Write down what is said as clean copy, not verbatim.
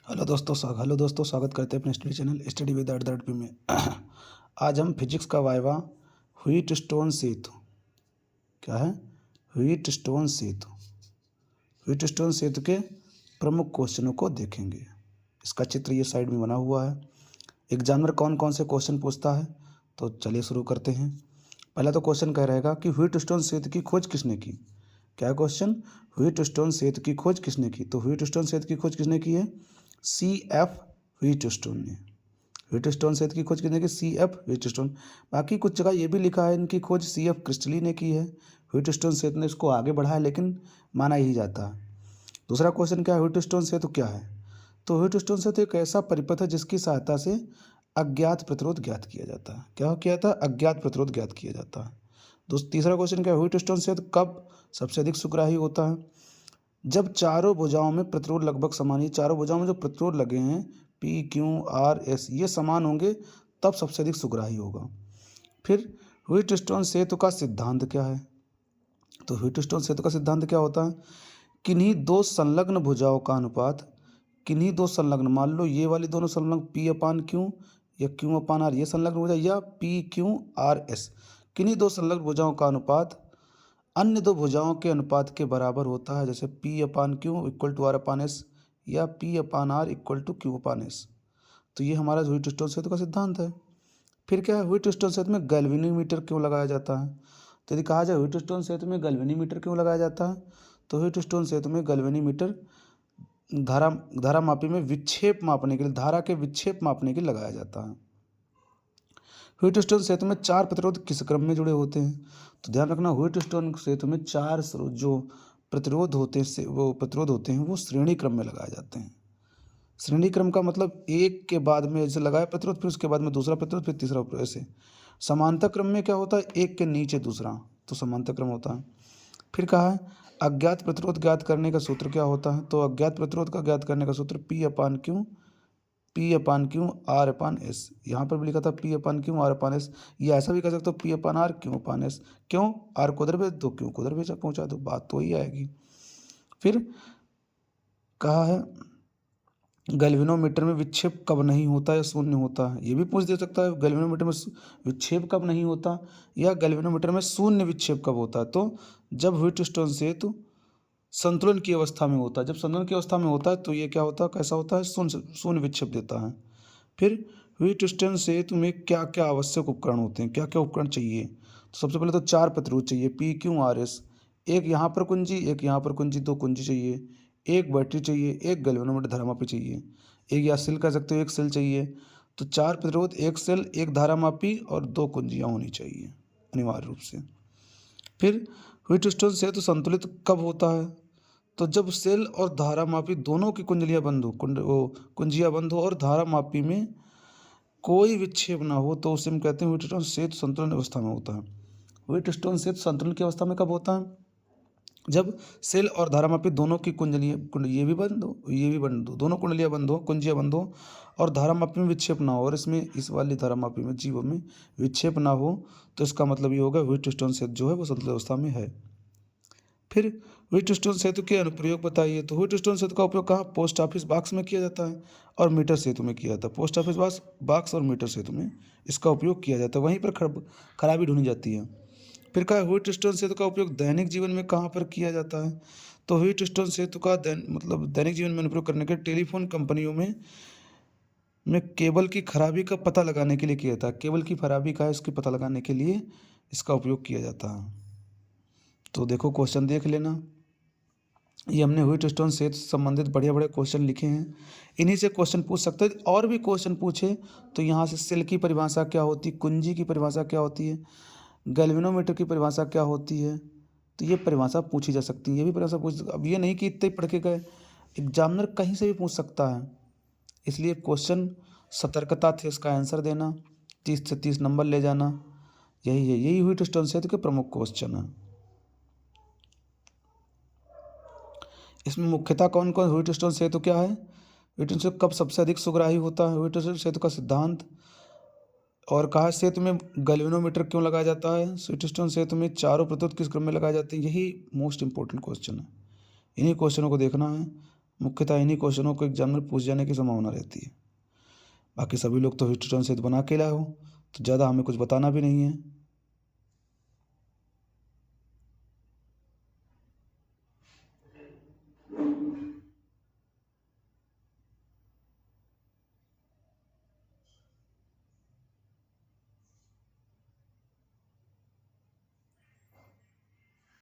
Hello दोस्तों, स्वागत करते हैं अपने study channel study with @py में। आज हम फिजिक्स का वाइवा व्हीटस्टोन सेतु, क्या है व्हीटस्टोन सेतु, व्हीटस्टोन सेतु के प्रमुख क्वेश्चनों को देखेंगे। इसका चित्र ये साइड में बना हुआ है। एग्जामिनर कौन कौन से क्वेश्चन पूछता है, तो चलिए शुरू करते हैं। पहला तो क्वेश्चन कह रहेगा कि व्हीटस्टोन सेतु की खोज किसने की। क्या क्वेश्चन, व्हीटस्टोन सेतु की खोज किसने की। तो व्हीटस्टोन सेतु की खोज किसने की है, C.F. व्हीटस्टोन ने। व्हीटस्टोन सेतु की खोज किसने की, C.F. व्हीटस्टोन। बाकी कुछ जगह ये भी लिखा है इनकी खोज C.F. क्रिस्टली ने की है। व्हीटस्टोन सेतु ने इसको आगे बढ़ाया, लेकिन माना ही जाता है। दूसरा क्वेश्चन क्या है, व्हीटस्टोन सेतु क्या है। तो व्हीटस्टोन सेतु एक ऐसा परिपथ है जिसकी सहायता से अज्ञात प्रतिरोध ज्ञात किया जाता है। क्या किया था, अज्ञात प्रतिरोध ज्ञात किया जाता है। तीसरा क्वेश्चन क्या है, व्हीटस्टोन सेतु कब सबसे अधिक सुग्राही होता है। जब चारों भुजाओं में प्रतिरोध लगभग समान ही, चारों भुजाओं में जो प्रतिरोध लगे हैं P, Q, R, S ये समान होंगे, तब सबसे अधिक सुग्राही होगा। फिर व्हीटस्टोन सेतु का सिद्धांत क्या है। तो व्हीटस्टोन सेतु का सिद्धांत क्या होता है, किन्हीं दो संलग्न भुजाओं का अनुपात, किन्हीं दो संलग्न, मान लो ये वाली दोनों संलग्न P/Q या Q/R ये संलग्न भुजा, या PQRS, किन्हीं दो संलग्न भुजाओं का अनुपात अन्य दो भुजाओं के अनुपात के बराबर होता है, जैसे P/Q इक्वल टू R/S या P/R इक्वल टू Q/S। तो ये हमारा व्हीटस्टोन सेतु का सिद्धांत है। फिर क्या है, व्हीटस्टोन सेतु में गैल्वेनोमीटर क्यों लगाया जाता है। तो यदि कहा जाए व्हीटस्टोन सेतु में गैल्वेनोमीटर क्यों लगाया जाता है, तो व्हीटस्टोन सेतु में गैल्वेनोमीटर धारामापी में विक्षेप मापने के लिए, धारा के विक्षेप मापने के लिए लगाया जाता है। व्हीटस्टोन सेतु में चार प्रतिरोध किस क्रम में जुड़े होते हैं। तो ध्यान रखना, व्हीटस्टोन सेतु में चार जो प्रतिरोध होते हैं, वो श्रेणी क्रम में लगाए जाते हैं। श्रेणी क्रम का मतलब एक के बाद में जैसे लगाया प्रतिरोध, फिर उसके बाद में दूसरा प्रतिरोध, फिर तीसरा, ऐसे। समांतर क्रम में क्या होता है, एक के नीचे दूसरा, तो समांतर क्रम होता है। फिर कहा है अज्ञात प्रतिरोध ज्ञात करने का सूत्र क्या होता है। तो अज्ञात प्रतिरोध का ज्ञात करने का सूत्र P/Q R/S। यहाँ पर भी लिखा था P/Q R/S, ये ऐसा भी कह सकते हो P/R Q/S। क्यों, R को उधर भेज दो, Q को उधर भेजा पहुँचा दो, बात तो ही आएगी। फिर कहा है गैल्वेनोमीटर में विक्षेप कब नहीं होता या शून्य होता है, ये भी पूछ दे सकता है। गैल्वेनोमीटर में विक्षेप कब नहीं होता या गैल्वेनोमीटर में शून्य विक्षेप कब होता है। तो जब व्हीटस्टोन सेतु संतुलन की अवस्था में होता है, जब संतुलन की अवस्था में होता है तो ये क्या होता है, कैसा होता है, शून्य विक्षेप देता है। फिर व्हीटस्टोन सेतु में क्या क्या आवश्यक उपकरण होते हैं, क्या क्या उपकरण चाहिए। तो सबसे पहले तो चार प्रतिरोध चाहिए PQRS, एक यहाँ पर कुंजी, एक यहाँ पर कुंजी, दो कुंजी चाहिए, एक बैटरी चाहिए, एक गैल्वेनोमीटर धारामापी चाहिए, एक या सेल कह सकते हो, एक सेल चाहिए। तो चार प्रतिरोध, एक सेल, एक धारामापी और दो कुंजियाँ होनी चाहिए अनिवार्य रूप से। फिर व्हीटस्टोन सेतु संतुलित कब होता है, तो जब सेल और धारामापी दोनों की कुंडलियाँ बंद हो, कुंजियाँ बंद हो और धारामापी में कोई विक्षेप ना हो, तो उसे हम कहते हैं व्हीटस्टोन सेतु संतुलन अवस्था में होता है। व्हीटस्टोन सेतु संतुलन की अवस्था में कब होता है, जब सेल और धारामापी दोनों की ये भी बंद हो, ये भी बंद हो, दोनों कुंडलियाँ बंद हो, कुंजियाँ बंद हो और धारामापी में विक्षेप ना हो, और इसमें इस वाली धारामापी में जीवों में विक्षेप ना हो, तो इसका मतलब ये होगा व्हीटस्टोन सेतु जो है वो संतुलित अवस्था में है। फिर व्हीटस्टोन सेतु के अनुप्रयोग बताइए। तो व्हीटस्टोन सेतु का उपयोग कहाँ, पोस्ट ऑफिस बॉक्स में किया जाता है और मीटर सेतु में किया जाता है। पोस्ट ऑफिस बॉक्स और मीटर सेतु में इसका उपयोग किया जाता है, वहीं पर खराबी ढूंढी जाती है। फिर कहा व्हीटस्टोन सेतु का उपयोग दैनिक जीवन में कहाँ पर किया जाता है। तो व्हीटस्टोन सेतु का दैनिक जीवन में उपयोग करने के टेलीफोन कंपनियों में केबल की खराबी का पता लगाने के लिए किया जाता है। केबल की खराबी का है, इसकी पता लगाने के लिए इसका उपयोग किया जाता है। तो देखो क्वेश्चन देख लेना, ये हमने व्हीटस्टोन सेतु से संबंधित बढ़िया बढ़िया क्वेश्चन लिखे हैं, इन्हीं से क्वेश्चन पूछ सकते हैं। और भी क्वेश्चन पूछे तो यहाँ से सेल की परिभाषा क्या होती है, कुंजी की परिभाषा क्या होती है, गैल्वेनोमीटर की परिभाषा क्या होती है, तो ये परिभाषा पूछी जा सकती है, ये भी परिभाषा पूछ। अब ये नहीं कि इतने पढ़ के गए, एग्जामिनर कहीं से भी पूछ सकता है, इसलिए क्वेश्चन सतर्कता थे इसका आंसर देना, 30 से 30 नंबर ले जाना, यही है, यही व्हीटस्टोन सेतु के प्रमुख क्वेश्चन है। इसमें मुख्यतः कौन कौन, व्हीटस्टोन सेतु क्या है, व्हीटस्टोन सेतु कब सबसे अधिक सुग्राही होता है, व्हीटस्टोन सेतु का सिद्धांत, और कहा सेतु में गैल्वेनोमीटर क्यों लगाया जाता है, व्हीटस्टोन सेतु में चारों प्रतिरोध किस क्रम में लगाए जाते हैं, यही मोस्ट इंपॉर्टेंट क्वेश्चन है, इन्हीं क्वेश्चनों को देखना है। मुख्यतः इन्हीं क्वेश्चनों को एग्जाम में पूछ जाने की संभावना रहती है। बाकी सभी लोग तो हिस्ट्री से बना के लाए हो, तो ज़्यादा हमें कुछ बताना भी नहीं है।